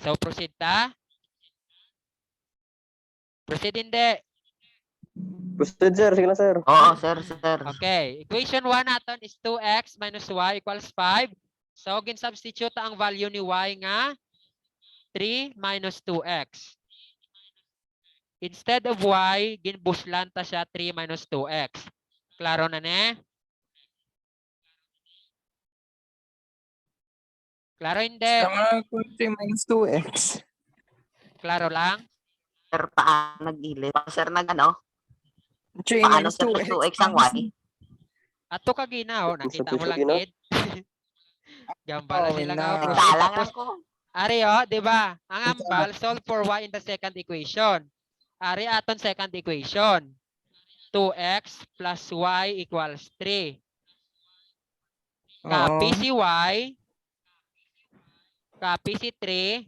So, proceed ta. Proceed hindi. Proceed, sir. Sige na, sir. Oo, sir, sir. Okay, equation 1 natin is 2x minus y equals 5. So, gin-substitute ang value ni y nga 3 minus 2x. Instead of y, ginbuslan ta siya 3 minus 2x. Klaro na ne? Klaro hindi? Tama ko 3 minus 2x. Klaro lang? Sir, paano nag-ilit? Sir, nag-ano? 3 Paano minus sir 2x. 2x ang y? Ato ka gina, oh. Nakita mo lang, Gina? kid. Gambala Oh, sila na. nga. Nagtalang Tapos, ako. ari, oh, di ba? Ang ambal, solve for y in the second equation. Ari aton second equation. 2x plus y equals 3. Copy Oo. si y. Copy si 3.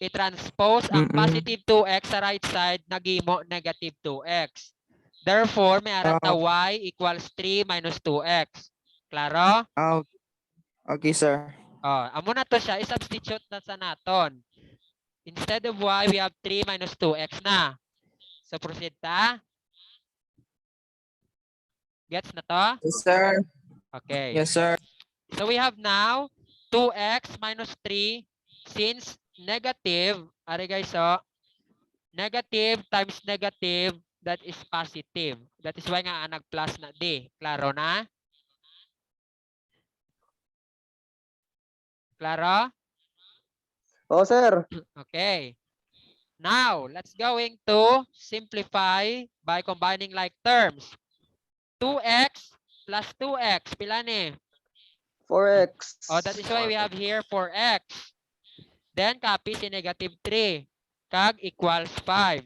I-transpose ang positive 2x sa right side, nagimo negative 2x. Therefore, may arat na y equals 3 minus 2x. Klaro? Okay, sir. Oh, amo na to siya. I-substitute na sa naton. Instead of y, we have 3 minus 2x na. So, proceed ta. Gets na to? Yes, sir. Okay. Yes, sir. So, we have now 2x minus 3 since negative, ari guys, so, negative times negative, that is positive. That is why nga nag-plus na D. Klaro na? Klaro? Oo, sir. Okay. Now, let's going to simplify by combining like terms. 2x plus 2x. Pila ni? 4x. Oh, that is why we have here 4x. Then, copy si negative 3. Kag equals 5.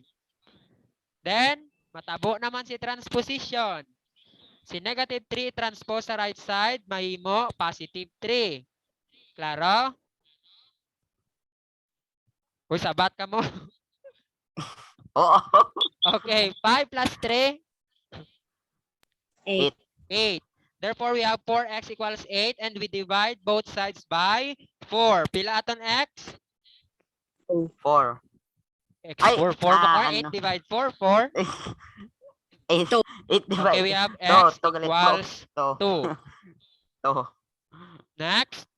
Then, matabo naman si transposition. Si negative 3 transpose sa right side, mahimo positive 3. Klaro? Uy, sabat ka mo. Oo. Okay, 5 plus 3, 8. 8. Therefore, we have 4x equals 8 and we divide both sides by 4. Pila aton x? 4. X Ay, 4. 4 mo ka. 8 ano? divide 4, 4. 8 Okay, divided. we have To, x to galit to. equals To. 2. To. Next.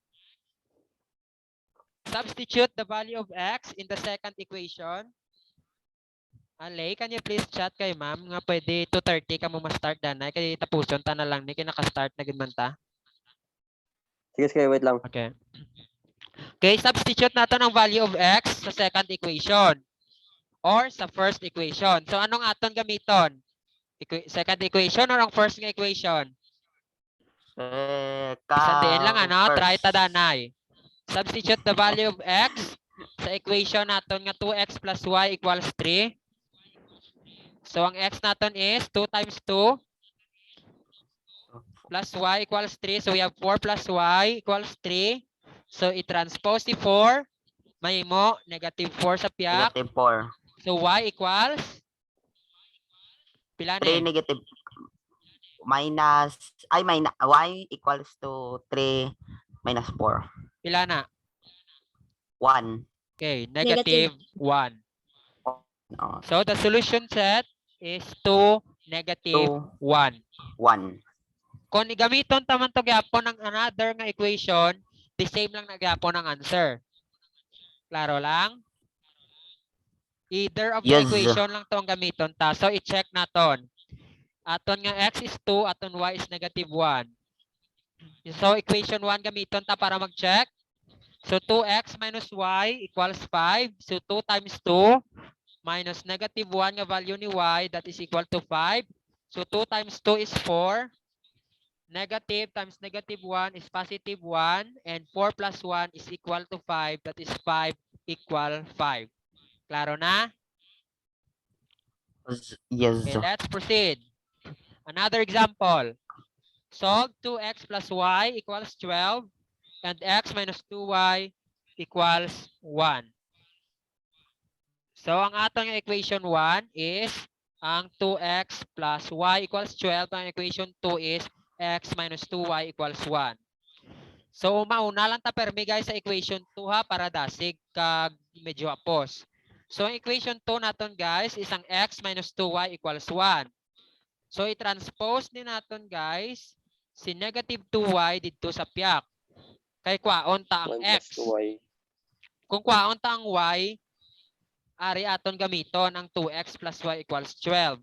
Substitute the value of x in the second equation. Alay, can you please chat kay ma'am nga pwede 2:30 ka mo ma-start danay kay tapuson ta na lang ni kay naka-start na gid man ta. Sige, wait lang. Okay. Okay, substitute natin ang value of x sa second equation or sa first equation. So anong aton gamiton? Second equation or ang first nga equation? Isang diin lang ano, try ta danay. Substitute the value of x sa equation naton nga 2x plus y equals 3. So ang x naton is 2 times 2 plus y equals 3. So we have 4 plus y equals 3. So i-transpose si 4. Mahimo negative 4 sa piyak. Negative 4. So y equals pila 3 ni? negative minus, y equals to 3 minus 4. Pila na? 1. Okay, negative 1. Oh, So the solution set is 2, negative 1. 1. Kung gamiton taman to gyapon ng another nga equation, the same lang na gyapon ang answer. Klaro lang? Either of the Yes. equation lang to ang gamiton ta. So i-check naton. Aton nga x is 2, aton y is negative 1. So equation 1 gamiton ta para mag-check. So 2x minus y equals 5. So 2 times 2 minus negative 1 nga value ni y, that is equal to 5. So 2 times 2 is 4. Negative times negative 1 is positive 1. And 4 plus 1 is equal to 5. That is 5 equal 5. Klaro na? Yes. Okay, let's proceed. Another example. Solve 2x plus y equals 12. And x minus 2y equals 1. So, ang atong equation 1 is ang 2x plus y equals 12. Ang equation 2 is x minus 2y equals 1. So, mauna lang ta permi guys sa equation 2 ha para dasig kag medyo apos. So, ang equation 2 naton guys is ang x minus 2y equals 1. So, i-transpose din naton guys si negative 2y dito sa piyak. Kay kwaon ta ang 1 plus x. 2y. Kung kwaon ta ang y, ari aton gamiton ang 2x plus y equals 12.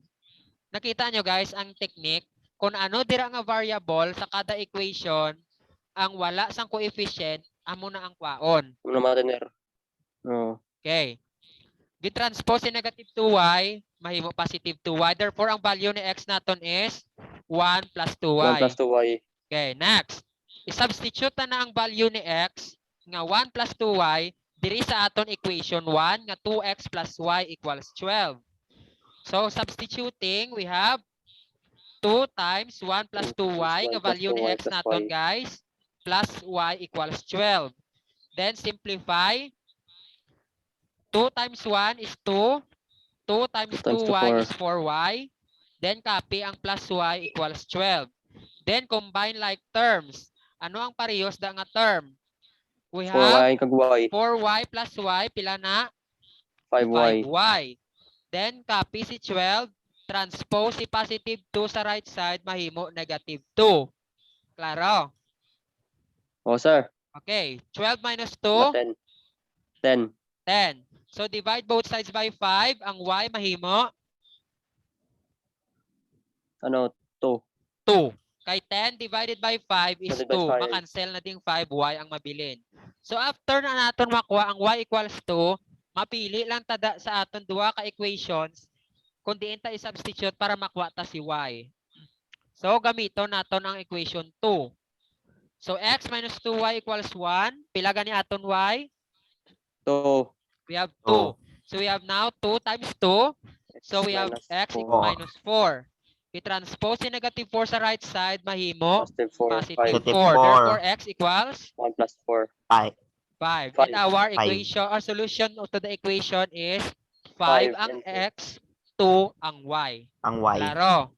Nakita nyo guys ang technique kung ano dira nga variable sa kada equation ang wala sang coefficient amo na ang kwaon. Ano naman er? Oh. Okay. Gitranspose si negative 2y, mahimo positive 2y. Therefore ang value ni x naton is 1 plus 2y. 1 plus 2y. Okay, next. I-substitute na ang value ni x nga 1 plus 2y diri sa aton equation 1 nga 2x plus y equals 12. So substituting, we have 2 times 1 plus 2y nga value ni x naton guys plus y equals 12. Then simplify. 2 times 1 is 2. 2 times 2y is 4y. Then copy ang plus y equals 12. Then combine like terms. Ano ang parehos da nga term? We have 4y kag y. 4y plus y, pila na? 5y. 5y. Then copy si 12, transpose si positive 2 sa right side, mahimo negative 2. Klaro? Oh, sir. Okay, 12 minus 2, 10. 10. So divide both sides by 5, ang y mahimo Ano? 2. Kay 10 divided by 5 is 2. Divided by 5. Makancel na ding 5y ang mabilin. So after na naton makuha ang y equals 2, mapili lang tada sa aton duha ka equations kung diin ta i-substitute para makuha ta si y. So gamiton naton ang equation 2. So x minus 2y equals 1. Pila gani aton y? 2. We have 2. So we have now 2 times 2. So we have x minus 4. minus 4. I-transpose si negative 4 sa right side, mahimo Positive 4, positive 5, 4. 4. Therefore, x equals 1 plus 4. 5. 5. Five. And our Five. equation or solution to the equation is 5 Five ang and x, 2 ang y. Ang Y. Klaro?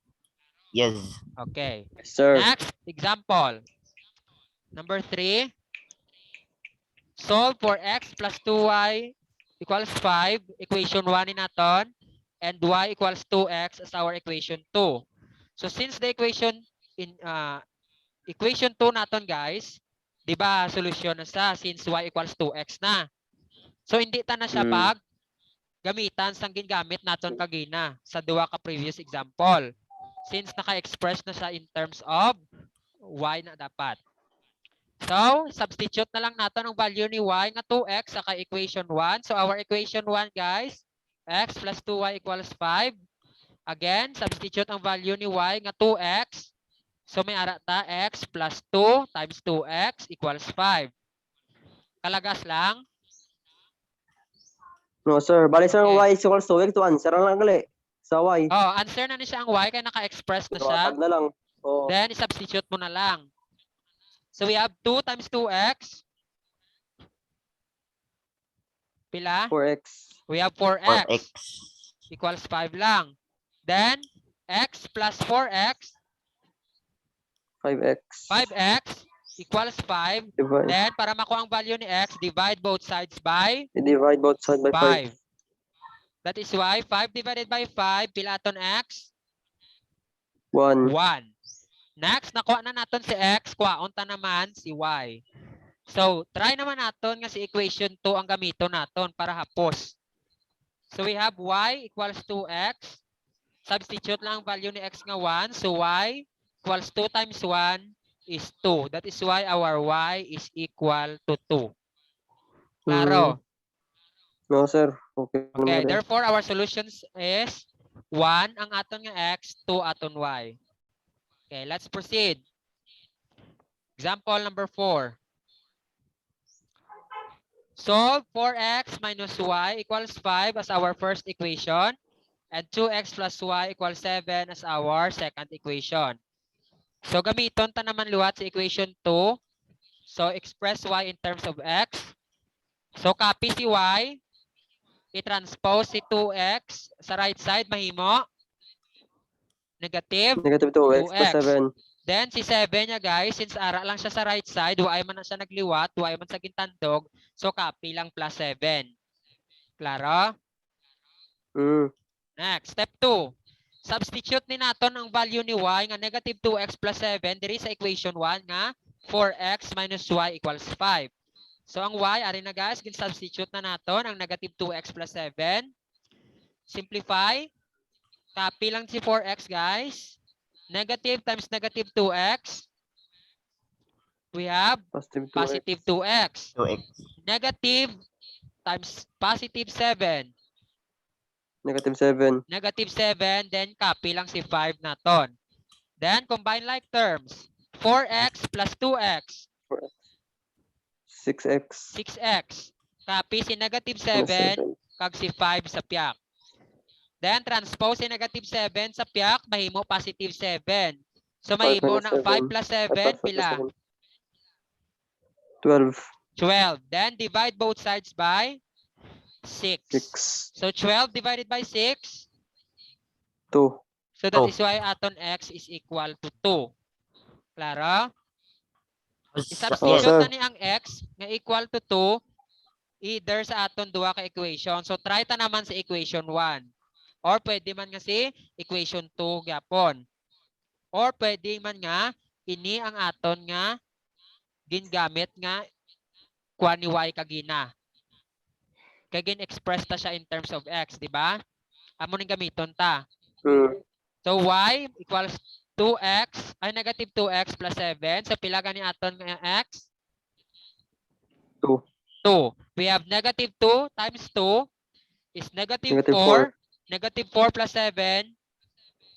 Yes. Okay. Yes, sir. Next, example. Number 3. Solve for x plus 2y equals 5. Equation 1 in naton. And y equals 2x as our equation 2. So since the equation 2 naton guys, di ba solution na sa since y equals 2x na. So hindi ta na siya pag gamitan sang gingamit naton kagina sa duwa ka previous example. Since naka-express na siya in terms of y na dapat. So, substitute na lang natin ang value ni y nga 2x sa equation 1. So, our equation 1 guys, x plus 2y equals 5. Again, substitute ang value ni y nga 2x. So, may ara ta x plus 2 times 2x equals 5. Kalagas lang. No, sir. Bali, sir, Okay. y is equals to x to answer lang gali. Sa y. Oh, answer na ni siya ang y kaya naka-express na siya. Tawag na lang. Oh, Then, i-substitute mo na lang. So, we have 2 times 2x. Pila? 4x. We have 4x. 4x. Equals 5 lang. Then, x plus 4x, 5x. 5x equals 5. Divide, Then, para makuha ang value ni x, divide both sides by divide both sides by 5. 5. That is why 5 divided by 5, pila aton x? 1. 1. Next, nakuha na natin si x, kuhaon ta naman si y. So, try naman natin nga si equation 2 ang gamito natin para hapos. So, we have y equals 2x. Substitute lang ang value ni x nga 1. So, y equals 2 times 1 is 2. That is why our y is equal to 2. Klaro? No, sir. Okay. Okay, therefore, our solutions is 1 ang aton nga x, 2 aton y. Okay, let's proceed. Example number 4. Solve 4x minus y equals 5 as our first equation and 2x plus y equals 7 as our second equation. So gamiton ta naman luwat sa equation 2. So express y in terms of x. So copy si y. I-transpose si 2x sa right side mahimo negative Negative 2x 2x. plus 7. Then si 7 niya guys, since ara lang siya sa right side, way man na siya nagliwat, way man sa gintandog, so copy lang plus 7. Klaro? Next, step 2. Substitute ni naton ang value ni y nga negative 2x plus 7 diri sa equation 1 nga 4x minus y equals 5. So ang y, ari na guys, gin-substitute na naton ang negative 2x plus 7. Simplify. Copy lang si 4x guys. Negative times negative 2x. We have Positive 2x. positive 2x. 2x. Negative times positive 7. Negative 7. Negative 7. Then copy lang si 5 naton. Then combine like terms. 4x plus 2x. 6x. 6x. Copy si negative Plus 7 kag si 5 sa piak. Then transpose si negative 7 sa piak, mahimo positive 7. So mahimo na 5 plus 7, pila? 12. 12. Then divide both sides by 6. 6. So 12 divided by 6. 2. So that 2. is why aton x is equal to 2. Klaro? I-substitute sir. na ni ang x nga equal to 2 either sa aton duha ka equation. So try ta naman sa equation 1. Or pwede man nga si equation 2 gyapon. Or pwede man nga ini ang aton nga gingamit nga kuha ni y kagina. Kaya gin-express ta siya in terms of x, di ba? Amo ning gamiton ta. So y equals 2x, ay negative 2x plus 7. So pila gani aton nga x? 2. 2. We have negative 2 times 2 is negative Negative 4. Negative 4 plus 7,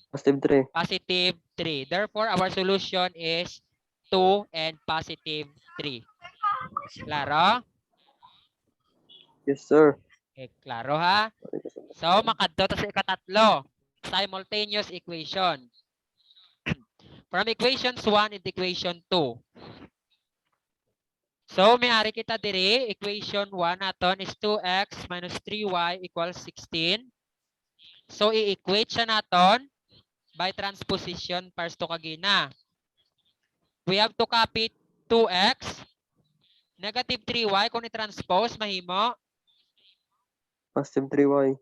Positive 3. positive 3. Therefore, our solution is 2 and positive 3. Klaro? Yes, sir. Okay, klaro ha? So, makadto ta sa ikatatlo. Simultaneous equation. From equations 1 and equation 2. So, may ari kita diri, equation 1 naton is 2x minus 3y equals 16. So, i-equate siya naton by transposition first to kagina. We have to copy 2x. Negative 3y, kung i-transpose, mahimo, Positive 3y.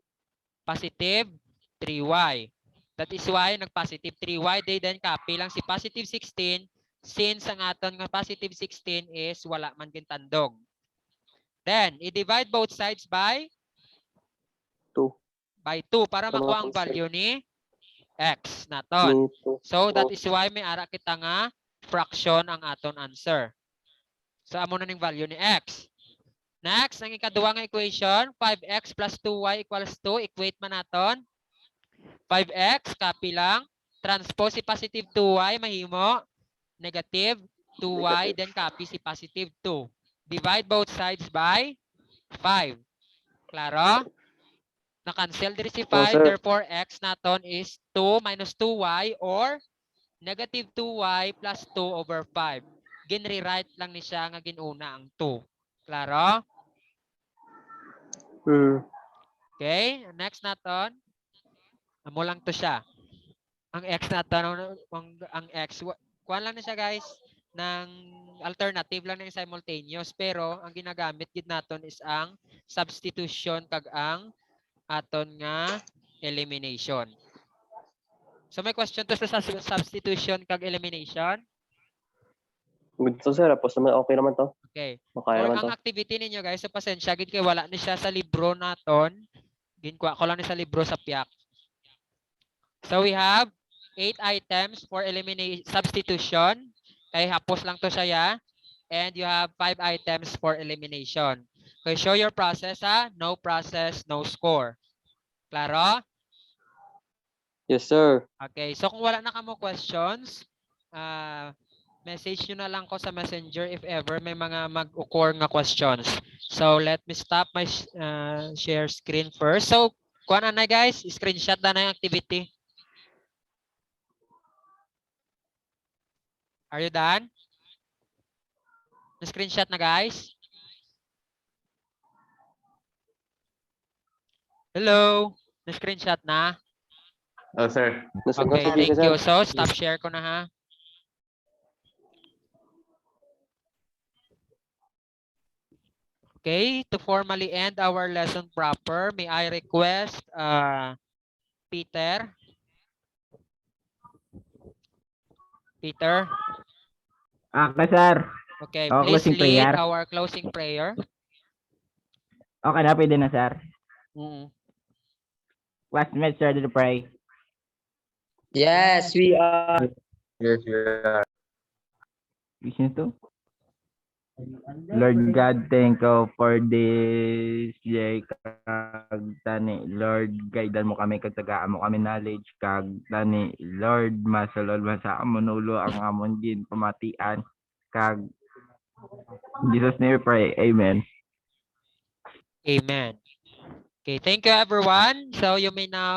positive 3y. That is why nag-positive 3y. They then copy lang si positive 16 since ang aton nga positive 16 is wala man gintandog. Then, i-divide both sides by 2. by 2 para Sa mga makuha ang constant. value ni x naton. Ni 2. So, that is why may ara kita nga fraction ang aton answer. So, amo na ning value ni x. Next, ang ikaduwa nga equation, 5x plus 2y equals 2. Equate man naton. 5x, copy lang. Transpose si positive 2y, mahimo. Negative 2y, then copy si positive 2. Divide both sides by 5. Klaro? Na-cancel diri si 5, sir. therefore x naton is 2 minus 2y or negative 2y plus 2 over 5. Gin-rewrite lang ni siya nga ginuna ang 2. Klaro? Okay, next naton. Amo lang to siya. Ang x naton, ang x, kuhan lang na siya guys, ng alternative lang ng simultaneous, pero ang ginagamit gid naton is ang substitution kag ang aton nga elimination. So may question to sa substitution kag elimination? Good to sir. Tapos naman okay naman to. Okay. Makaya Or naman ang to. activity ninyo guys, so pasensya gid kay wala ni siya sa libro naton. Ginkuha ko lang ni sa libro sa PIAK. So we have 8 items for substitution. Kay hapos lang to siya ya. And you have 5 items for elimination. Okay, show your process ha. No process, no score. Klaro? Yes sir. Okay, so kung wala na kamo questions, message nyo na lang ko sa messenger if ever may mga mag-occur nga questions. So let me stop my share screen first. So kuha na na guys, screenshot na na yung activity. Are you done? Na-screenshot na guys? Hello? Na-screenshot na? Oh, sir. Okay, thank you. So stop share ko na ha. Okay, to formally end our lesson proper, may I request Peter? Peter? Okay, sir. Okay, Oh, please closing lead prayer. our closing prayer. Okay na, pwede na, sir. Mm. Classmates, ready to pray. Yes, we are. Yes, sir. Listen to. Lord God, thank you for this day kag tani. Lord, guidean mo kami kag tagaan mo kami knowledge kag tani. Lord, masulod sa amon ulo ang amon din pamatian kag in Jesus name we pray. Amen. Amen. Okay, thank you everyone. So you may now